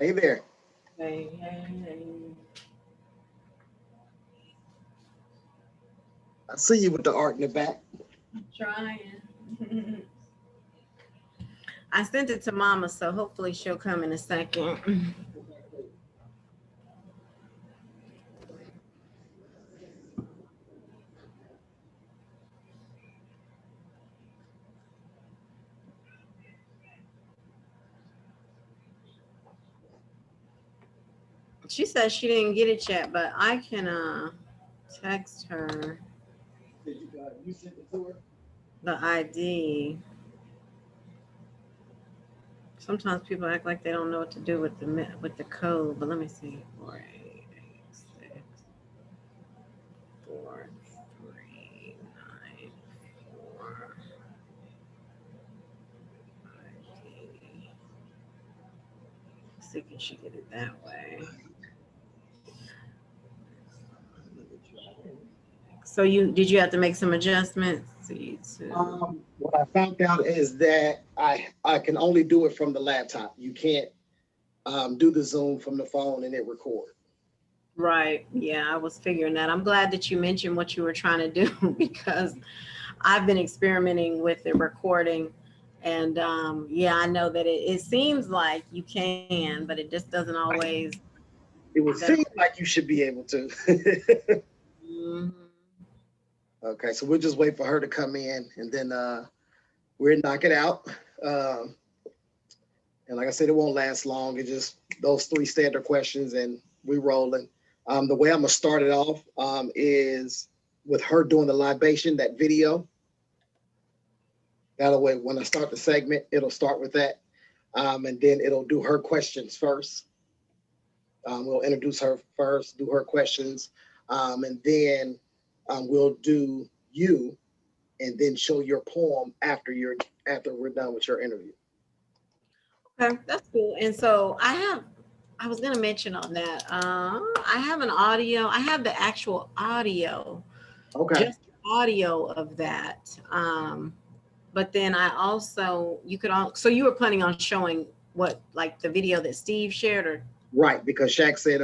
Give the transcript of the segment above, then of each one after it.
Hey there. Hey, hey, hey. I see you with the art in the back. Trying. I sent it to Mama, so hopefully she'll come in a second. She says she didn't get it yet, but I can text her You sent it to her? the ID. Sometimes people act like they don't know what to do with the code, but let me see. 48864394. See, can she get it that way? So you have to make some adjustments? See to What I found out is that I can only do it from the laptop. You can't do the Zoom from the phone and it record. right. Yeah, I was figuring that. I'm glad that you mentioned what you were trying to do because I've been experimenting with the recording. And yeah, I know that it seems like you can, but it just doesn't always. It would Doesn't, seem like you should be able to. Mhm. Okay, so we'll just wait for her to come in and then we'll knock it out. Um, and like I said, it won't last long. It's just those three standard questions and we rolling. The way I'm gonna start it off is with her doing the libation, that video. That way, when I start the segment, it'll start with that. And then it'll do her questions first. We'll introduce her first, do her questions, and then we'll do you, and then show your poem after we're done with your interview. Okay, that's cool. And so I was gonna mention on that. I have an audio. I have the actual audio, Okay. just audio of that. But then I also you could all. So you were planning on showing what like the video that Steve shared, or Right, because Shaq said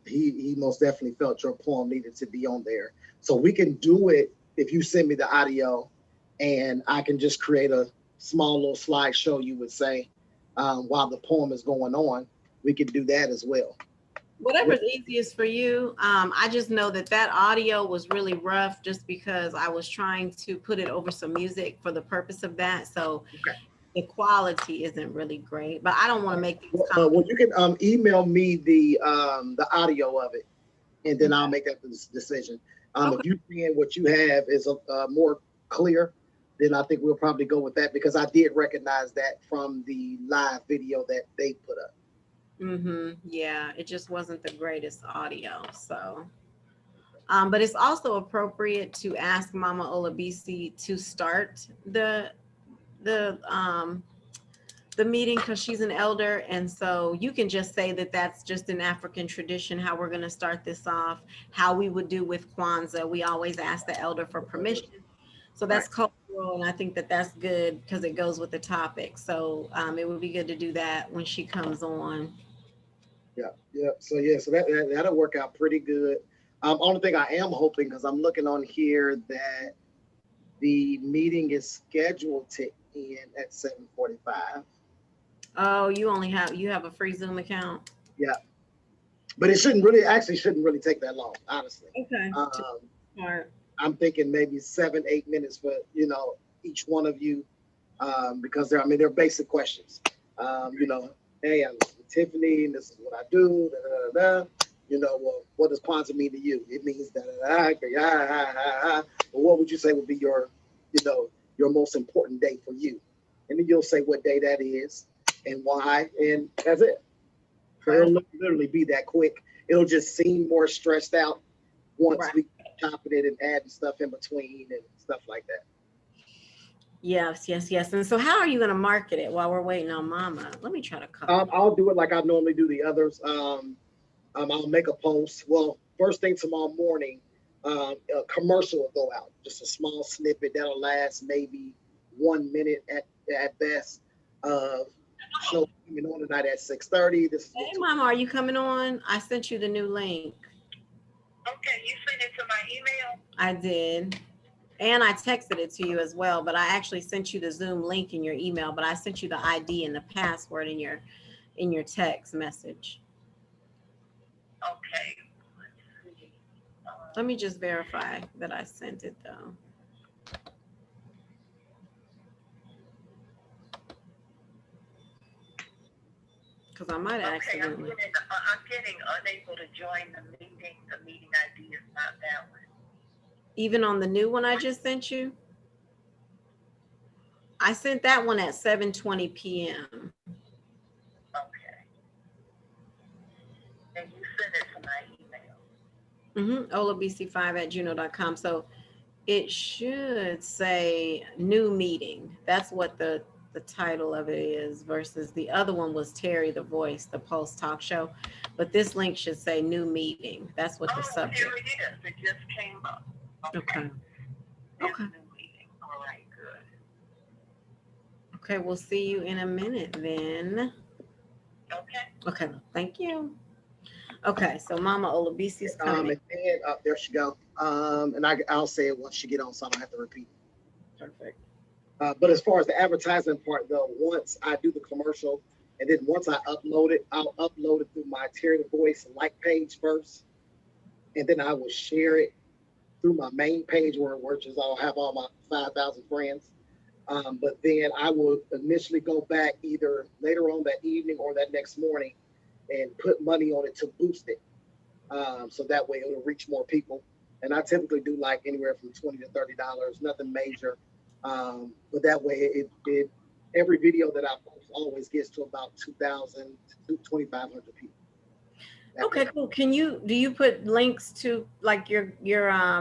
he most definitely felt your poem needed to be on there. So we can do it if you send me the audio, and I can just create a small little slideshow. You would say while the poem is going on, we can do that as well. whatever's easiest for you. I just know that that audio was really rough, just because I was trying to put it over some music for the purpose of that. So Okay. the quality isn't really great, but I don't want to make things Well, complicated. you can email me the audio of it, and then I'll make that decision. Okay. If you think what you have is more clear, then I think we'll probably go with that because I did recognize that from the live video that they put up. Yeah, it just wasn't the greatest audio. So, but it's also appropriate to ask Mama Olabisi to start the the meeting because she's an elder, and so you can just say that that's just an African tradition. How we're going to start this off, how we would do with Kwanzaa. We always ask the elder for permission. So Right. that's cultural, and I think that that's good because it goes with the topic. So it would be good to do that when she comes on. Yeah. Yeah. So yeah. So that'll work out pretty good. Only thing I am hoping because I'm looking on here that the meeting is scheduled to end at 7:45. Oh, you have a free Zoom account? Yeah, but it shouldn't really take that long, honestly. Okay. Um, Smart. I'm thinking maybe 7, 8 minutes for each one of you, because they're basic questions. Hey, I'm Tiffany, and this is what I do. Da, da, da, da. Well, what does Kwanzaa mean to you? It means da da da da da da. But what would you say would be your most important day for you? And then you'll say what day that is and why, and that's it. So Okay. it'll literally be that quick. It'll just seem more stressed out once Right. we chopping it and adding stuff in between and stuff like that. Yes, yes, yes. And so, how are you going to market it while we're waiting on Mama? Let me try to call. I'll do it like I normally do the others. I'll make a post. Well, first thing tomorrow morning, a commercial will go out, just a small snippet that'll last maybe 1 minute at best of show coming on tonight at 6:30. This is Hey, Mama, are you coming on? I sent you the new link. Okay, you sent it to my email? I did. And I texted it to you as well, but I actually sent you the Zoom link in your email, but I sent you the ID and the password in your text message. Okay. Let me just verify that I sent it though. Because I might have Okay, accidentally. I'm getting unable to join the meeting. The meeting ID is not that one. Even on the new one I just sent you? I sent that one at 7:20 p.m. Okay. And you sent it to my email. olabc5@gmail.com. So it should say new meeting. That's what the title of it is, versus the other one was Terry the Voice, the Pulse Talk Show. But this link should say new meeting. That's what the subject. Here it is. It just came up. Okay. Okay. New meeting. All right, good. Okay, we'll see you in a minute then. Okay. Okay, thank you. Okay, so Mama Olabisi is coming. And then, there she go. And I'll say it once she get on, so I don't have to repeat. Perfect. But as far as the advertising part, though, once I do the commercial, and then once I upload it, I'll upload it through my Terry the Voice like page first, and then I will share it through my main page where I'll have all my 5,000 friends. But then I will initially go back either later on that evening or that next morning and put money on it to boost it. So that way it'll reach more people. And I typically do like anywhere from $20 to $30, nothing major. But that way it every video that I post always gets to about 2,000 to 2,500 people. Okay, cool. Do you put links to like your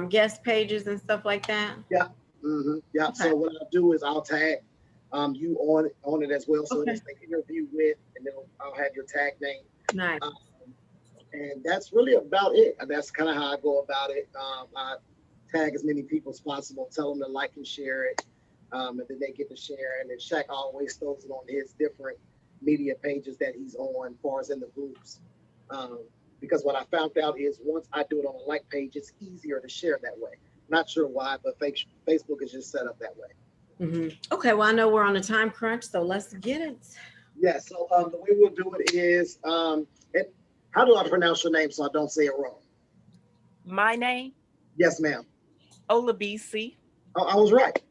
guest pages and stuff like that? Yeah. Mm-hmm. Yeah. Okay. So what I'll do is I'll tag you on it as well. So it's the interview with, and then I'll have your tag name. Nice. And that's really about it. And that's kind of how I go about it. I tag as many people as possible, tell them to like and share it. And then they get to share. And then Shaq always throws it on his different media pages that he's on, as far as in the groups. Because what I found out is once I do it on a like page, it's easier to share that way. Not sure why, but Facebook is just set up that way. Mm-hmm. Okay, well, I know we're on a time crunch, so let's get it. Yeah, so the way we'll do it is, how do I pronounce your name so I don't say it wrong? My name? Yes, ma'am. Olabisi. Oh, I was right.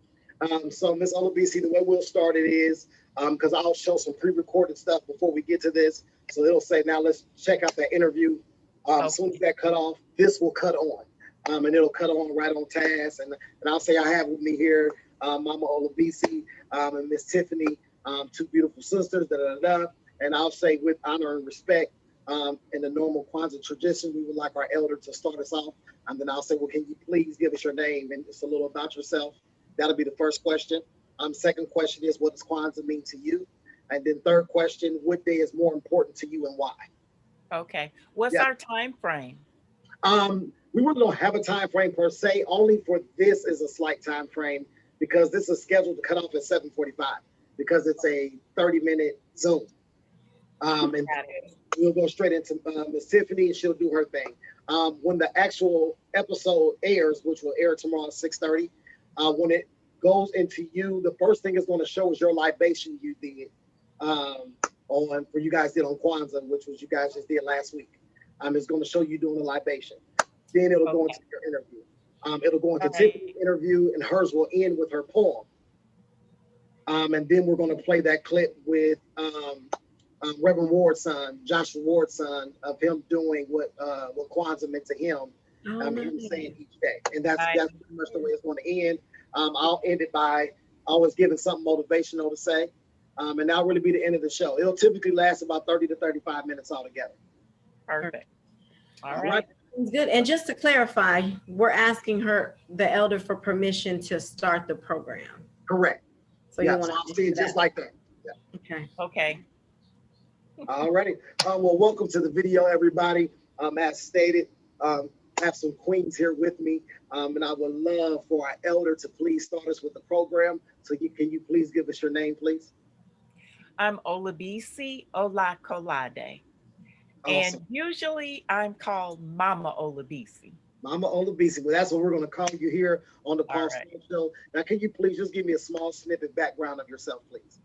So Miss Olabisi, the way we'll start it is, because I'll show some pre-recorded stuff before we get to this. So it'll say, now let's check out that interview. As soon as that cut off, this will cut on. And it'll cut on right on task. And I'll say I have with me here Mama Olabisi and Miss Tiffany, two beautiful sisters, And I'll say with honor and respect, in the normal Kwanzaa tradition, we would like our elder to start us off. And then I'll say, well, can you please give us your name and just a little about yourself? That'll be the first question. Second question is, what does Kwanzaa mean to you? And then third question, what day is more important to you and why? Okay. What's our time frame? We really don't have a time frame per se. Only for this is a slight time frame because this is scheduled to cut off at 7:45 because it's a 30-minute Zoom. And we'll go straight into Miss Tiffany and she'll do her thing. When the actual episode airs, which will air tomorrow at 6:30, when it goes into you, the first thing it's going to show is your libation you did for you guys did on Kwanzaa, which was you guys just did last week. It's going to show you doing the libation. Then it'll go into your interview. It'll go into Tiffany's interview, and hers will end with her poem. And then we're going to play that clip with Reverend Ward's son, Joshua Ward's son, of him doing what Kwanzaa meant to him. Him saying each day, and that's pretty much the way it's going to end. I'll end it by always giving something motivational to say, and that'll really be the end of the show. It'll typically last about 30 to 35 minutes altogether. Perfect. All right. Good. And just to clarify, we're asking the elder for permission to start the program. Correct. So you want to see it just like that. Yeah. Okay. Okay. All righty. Well, welcome to the video, everybody. As stated, I have some queens here with me, and I would love for our elder to please start us with the program. So can you please give us your name, please? I'm Olabisi Olakolade. And Awesome. usually I'm called Mama Olabisi. Mama Olabisi. Well, that's what we're going to call you here on the All Paul right. Stone Show. Now, can you please just give me a small snippet background of yourself, please?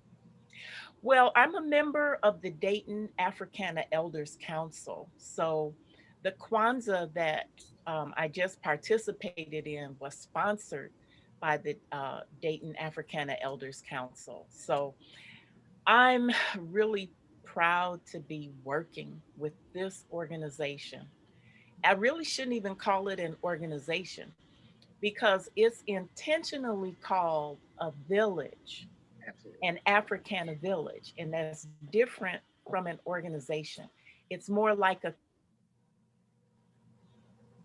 Well, I'm a member of the Dayton Africana Elders Council. So the Kwanzaa that I just participated in was sponsored by the Dayton Africana Elders Council. So I'm really proud to be working with this organization. I really shouldn't even call it an organization because it's intentionally called a village, Absolutely. an Africana village, and that's different from an organization. It's more like a community.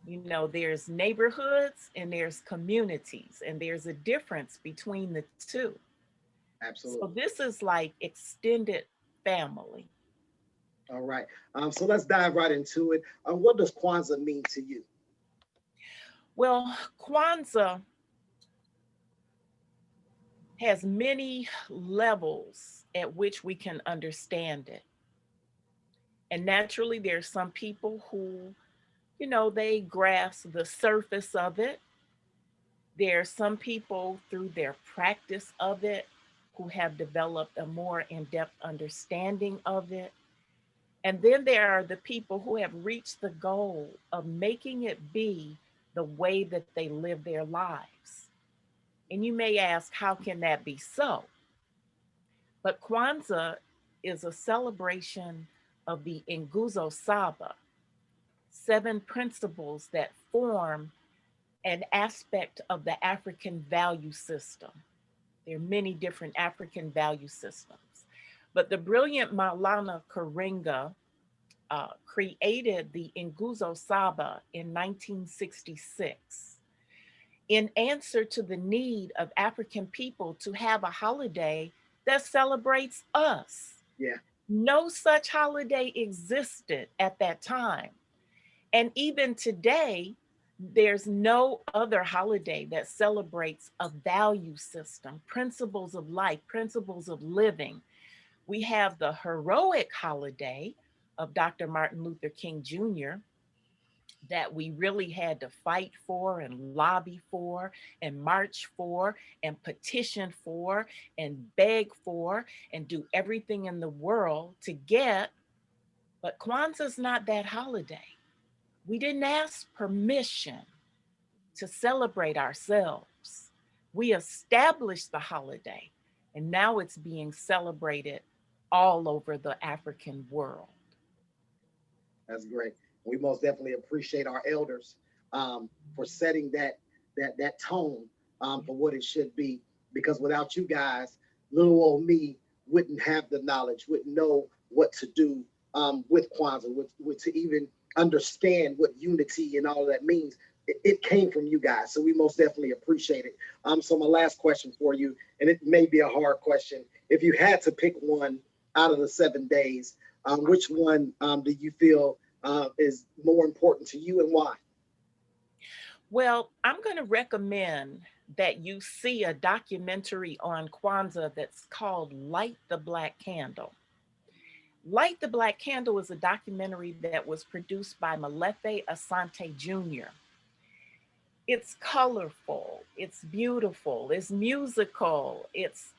You know, there's neighborhoods and there's communities, and there's a difference between the two. So Absolutely. this is like extended family. All right. So let's dive right into it. What does Kwanzaa mean to you? Well, Kwanzaa has many levels at which we can understand it. And naturally, there's some people who, you know, they grasp the surface of it. There are some people through their practice of it who have developed a more in depth understanding of it. And then there are the people who have reached the goal of making it be the way that they live their lives. And you may ask, how can that be so? But Kwanzaa is a celebration of the Nguzo Saba, seven principles that form an aspect of the African value system. There are many different African value systems. But the brilliant Maulana Karenga created the Nguzo Saba in 1966 in answer to the need of African people to have a holiday that celebrates us. Yeah. No such holiday existed at that time. And even today, there's no other holiday that celebrates a value system, principles of life, principles of living. We have the heroic holiday of Dr. Martin Luther King Jr. that we really had to fight for and lobby for and march for and petition for and beg for and do everything in the world to get. But Kwanzaa's not that holiday. We didn't ask permission to celebrate ourselves. We established the holiday, and now it's being celebrated all over the African world. That's great. We most definitely appreciate our elders for setting that tone for what it should be. Because without you guys, little old me wouldn't have the knowledge, wouldn't know what to do with Kwanzaa, with to even understand what unity and all of that means. It came from you guys, so we most definitely appreciate it. So my last question for you, and it may be a hard question, if you had to pick one out of the 7 days, which one do you feel is more important to you and why? Well, I'm going to recommend that you see a documentary on Kwanzaa that's called Light the Black Candle. Light the Black Candle is a documentary that was produced by Malefe Asante Jr. It's colorful, it's beautiful, it's musical, it's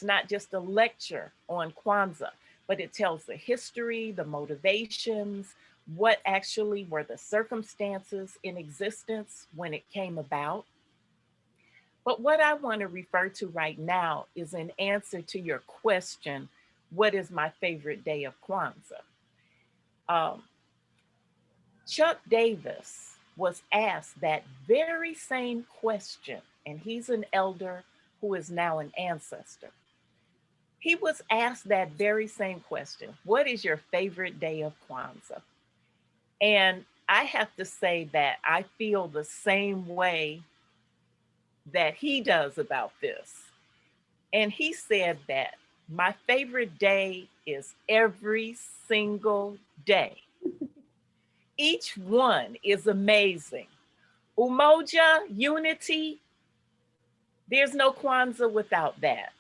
not just a lecture on Kwanzaa, but it tells the history, the motivations, what actually were the circumstances in existence when it came about. But what I want to refer to right now is an answer to your question, what is my favorite day of Kwanzaa? Um, Chuck Davis was asked that very same question, and he's an elder who is now an ancestor. He was asked that very same question: what is your favorite day of Kwanzaa? And I have to say that I feel the same way that he does about this. And he said that my favorite day is every single day. Each one is amazing. Umoja, unity, there's no Kwanzaa without that.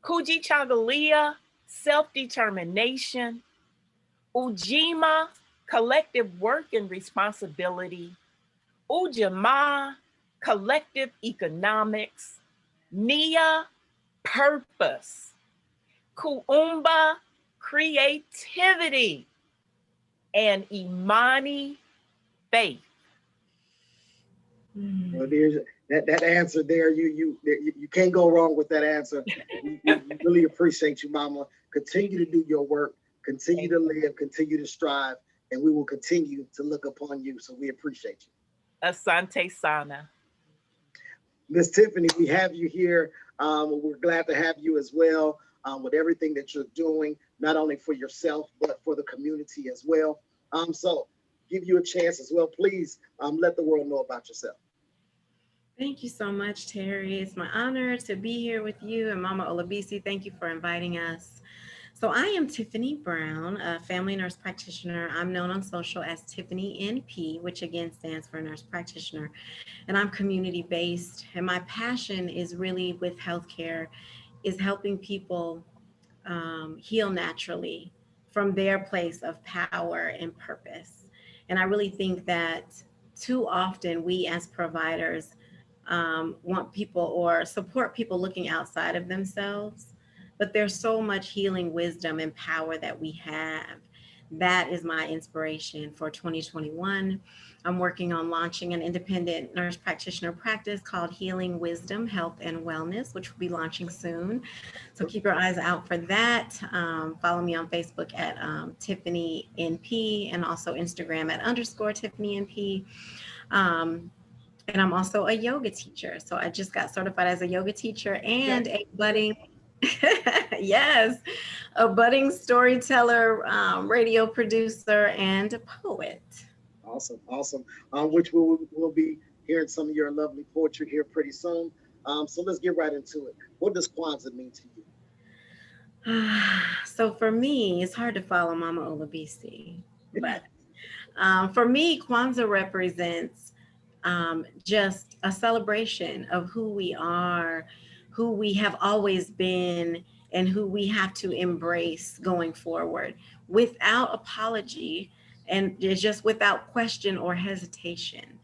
Kuji Chagalia, self-determination, Ujima, collective work and responsibility, Ujamaa, collective economics, Nia, purpose, Kuumba, creativity, and Imani, faith. Well, there's that answer there. You can't go wrong with that answer. We really appreciate you, Mama. Continue to do your work. Continue to live. Continue to strive, and we will continue to look upon you. So we appreciate you. Asante Sana. Miss Tiffany, we have you here. We're glad to have you as well, with everything that you're doing, not only for yourself, but for the community as well. So give you a chance as well. Please let the world know about yourself. Thank you so much, Terry. It's my honor to be here with you and Mama Olabisi. Thank you for inviting us. So I am Tiffany Brown, a family nurse practitioner. I'm known on social as Tiffany NP, which again stands for nurse practitioner. And I'm community-based. And my passion is really with healthcare, is helping people heal naturally from their place of power and purpose. And I really think that too often we as providers want people or support people looking outside of themselves. But there's so much healing wisdom and power that we have. That is my inspiration for 2021. I'm working on launching an independent nurse practitioner practice called Healing Wisdom, Health, and Wellness, which will be launching soon. So keep your eyes out for that. Follow me on Facebook at Tiffany NP and also Instagram at _Tiffany NP. And I'm also a yoga teacher. So I just got certified as a yoga teacher and a budding, yes, a budding storyteller, radio producer, and a poet. Awesome, awesome. Which we'll be hearing some of your lovely poetry here pretty soon. So let's get right into it. What does Kwanzaa mean to you? So for me, it's hard to follow Mama Olabisi, but for me, Kwanzaa represents just a celebration of who we are, who we have always been, and who we have to embrace going forward without apology and just without question or hesitation.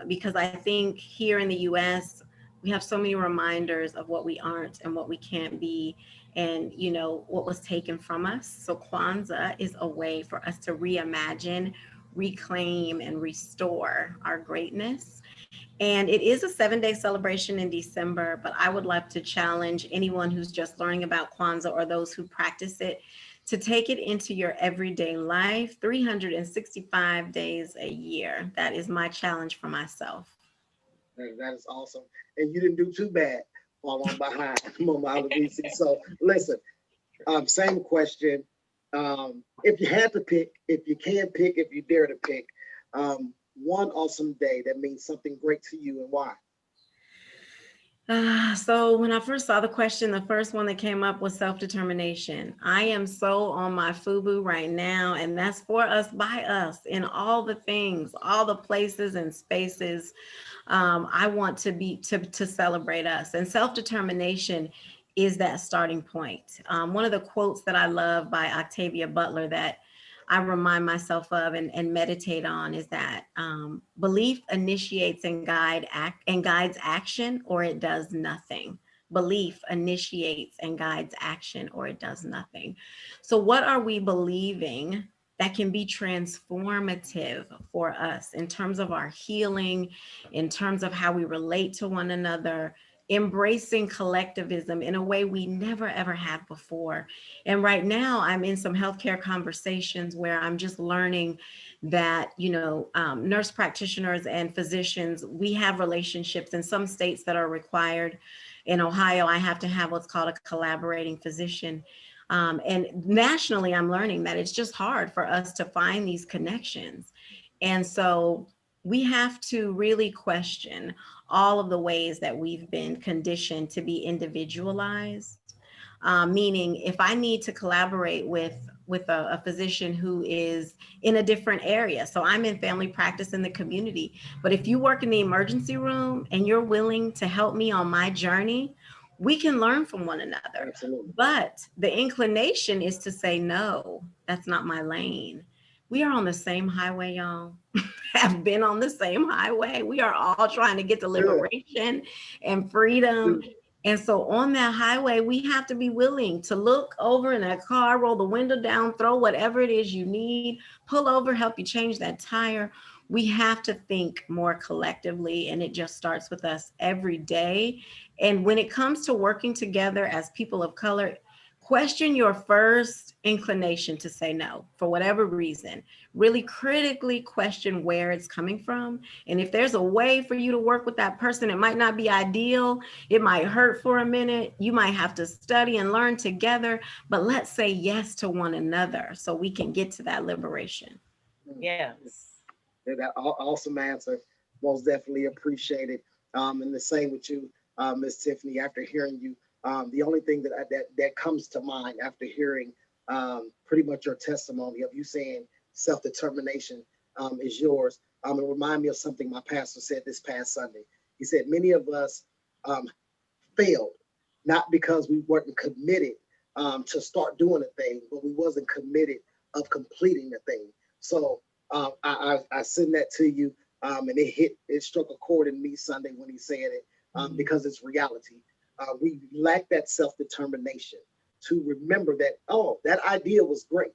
Because I think here in the US, we have so many reminders of what we aren't and what we can't be and what was taken from us. So Kwanzaa is a way for us to reimagine, reclaim, and restore our greatness. And it is a 7-day celebration in December, but I would like to challenge anyone who's just learning about Kwanzaa or those who practice it to take it into your everyday life, 365 days a year. That is my challenge for myself. That is awesome. And you didn't do too bad while I'm behind Mama Olabisi. So listen, same question. If you had to pick, if you can pick, if you dare to pick, one awesome day that means something great to you and why? So when I first saw the question, the first one that came up was self-determination. I am so on my FUBU right now, and that's for us, by us, in all the things, all the places and spaces. I want to be to celebrate us, and self-determination is that starting point. One of the quotes that I love by Octavia Butler that I remind myself of and meditate on is that belief initiates and guides action, or it does nothing. Belief initiates and guides action, or it does nothing. So what are we believing that can be transformative for us in terms of our healing, in terms of how we relate to one another, embracing collectivism in a way we never ever have before. And right now I'm in some healthcare conversations where I'm just learning that, nurse practitioners and physicians, we have relationships in some states that are required. In Ohio, I have to have what's called a collaborating physician. And nationally, I'm learning that it's just hard for us to find these connections. And so we have to really question all of the ways that we've been conditioned to be individualized. Meaning if I need to collaborate with a physician who is in a different area. So I'm in family practice in the community, but if you work in the emergency room and you're willing to help me on my journey, we can learn from one another. Absolutely. But the inclination is to say, no, that's not my lane. We are on the same highway, y'all. Have been on the same highway. We are all trying to get to liberation and freedom. And so on that highway, we have to be willing to look over in that car, roll the window down, throw whatever it is you need, pull over, help you change that tire. We have to think more collectively, and it just starts with us every day. And when it comes to working together as people of color, question your first inclination to say no for whatever reason. Really critically question where it's coming from. And if there's a way for you to work with that person, it might not be ideal. It might hurt for a minute. You might have to study and learn together, but let's say yes to one another so we can get to that liberation. Yes. That awesome answer. Most definitely appreciated. And the same with you, Miss Tiffany. After hearing you, the only thing that comes to mind after hearing pretty much your testimony of you saying self-determination is yours. It remind me of something my pastor said this past Sunday. He said many of us failed, not because we weren't committed to start doing a thing, but we wasn't committed of completing the thing. So I send that to you, and it struck a chord in me Sunday when he said it, because it's reality. We lack that self-determination to remember that, oh, that idea was great,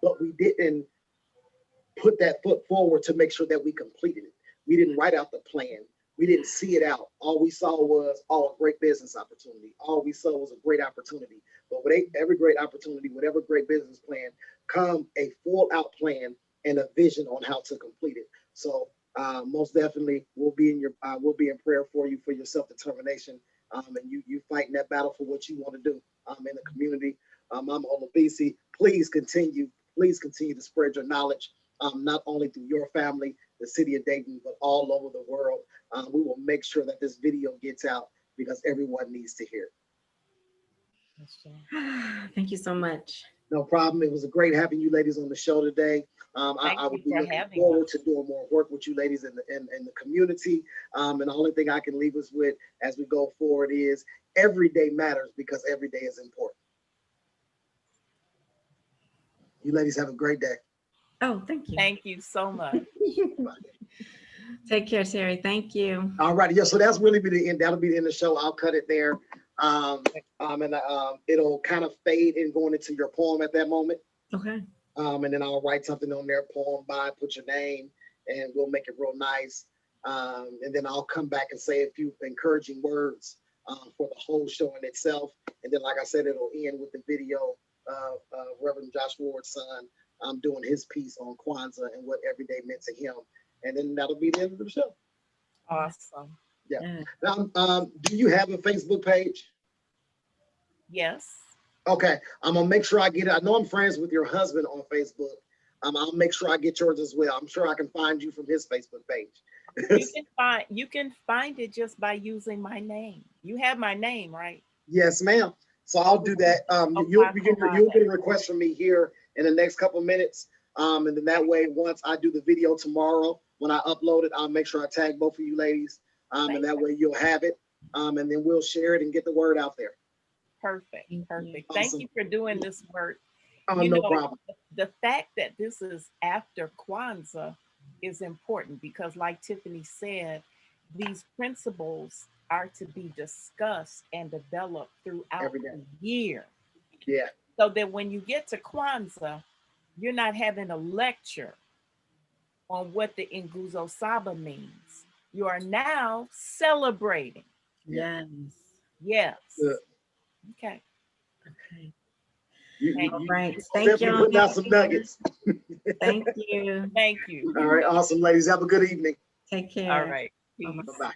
but we didn't put that foot forward to make sure that we completed it. We didn't write out the plan. We didn't see it out. All we saw was, oh, a great business opportunity. All we saw was a great opportunity. But with every great opportunity, whatever great business plan, come a full out plan and a vision on how to complete it. So most definitely we'll be in prayer for you for your self-determination, and you fighting that battle for what you want to do in the community. Mama Olabisi, please continue to spread your knowledge, not only through your family, the city of Dayton, but all over the world. We will make sure that this video gets out because everyone needs to hear it. Thank you so much. No problem. It was a great having you ladies on the show today. I would be looking forward to doing more work with you ladies in the community. And the only thing I can leave us with as we go forward is every day matters because every day is important. You ladies have a great day. Oh, thank you. Thank you so much. Take care, Terry. Thank you. All right. Yeah. So that's really be the end. That'll be the end of the show. I'll cut it there. And it'll kind of fade in going into your poem at that moment. Okay. And then I'll write something on there, poem by, put your name, and we'll make it real nice. And then I'll come back and say a few encouraging words for the whole show in itself. And then, like I said, it'll end with the video of Reverend Josh Ward's son doing his piece on Kwanzaa and what every day meant to him. And then that'll be the end of the show. Awesome. Yeah. Now, do you have a Facebook page? Yes. Okay. I'm gonna make sure I get it. I know I'm friends with your husband on Facebook. I'll make sure I get yours as well. I'm sure I can find you from his Facebook page. You can find it just by using my name. You have my name, right? Yes, ma'am. So I'll do that. You'll get a request from me here in the next couple of minutes. And then that way, once I do the video tomorrow, when I upload it, I'll make sure I tag both of you ladies. And that way you'll have it. And then we'll share it and get the word out there. Perfect. Perfect. Awesome. Thank you for doing this work. No problem. The fact that this is after Kwanzaa is important because, like Tiffany said, these principles are to be discussed and developed throughout the year. Yeah. So that when you get to Kwanzaa, you're not having a lecture on what the Nguzo Saba means. You are now celebrating. Yes. Yes. Good. Okay. Okay. All right. Thank you. Putting out some nuggets. Thank you. Thank you. All right. Awesome, ladies. Have a good evening. Take care. All right. Bye-bye.